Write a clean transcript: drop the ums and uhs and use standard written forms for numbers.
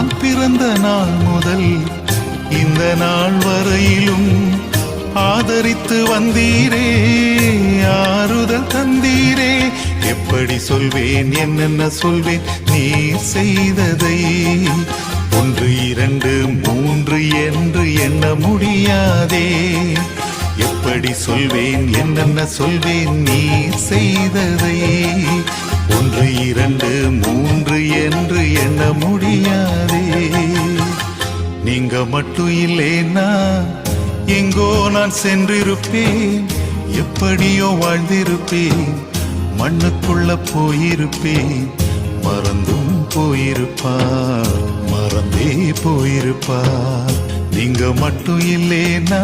நான் பிறந்த நாள் முதல் இந்த நாள் வரையிலும் ஆதரித்து வந்தீரே, ஆறுதல் தந்தீரே. எப்படி சொல்வேன், என்னென்ன சொல்வேன் நீ செய்ததை? 1 2 3 என்று எண்ண முடியாதே. எப்படி சொல்வேன், என்னென்ன சொல்வேன் நீ செய்ததை? 1 2 3 என்று எண்ண முடியாதே. நீங்க மட்டும் இல்லைன்னா எங்கோ நான் சென்றிருப்பேன், எப்படியோ வாழ்ந்திருப்பேன், மண்ணுக்குள்ள போயிருப்பேன். மறந்தும் போயிருப்பார், மறந்தே போயிருப்பார். நீங்க மட்டும் இல்லைன்னா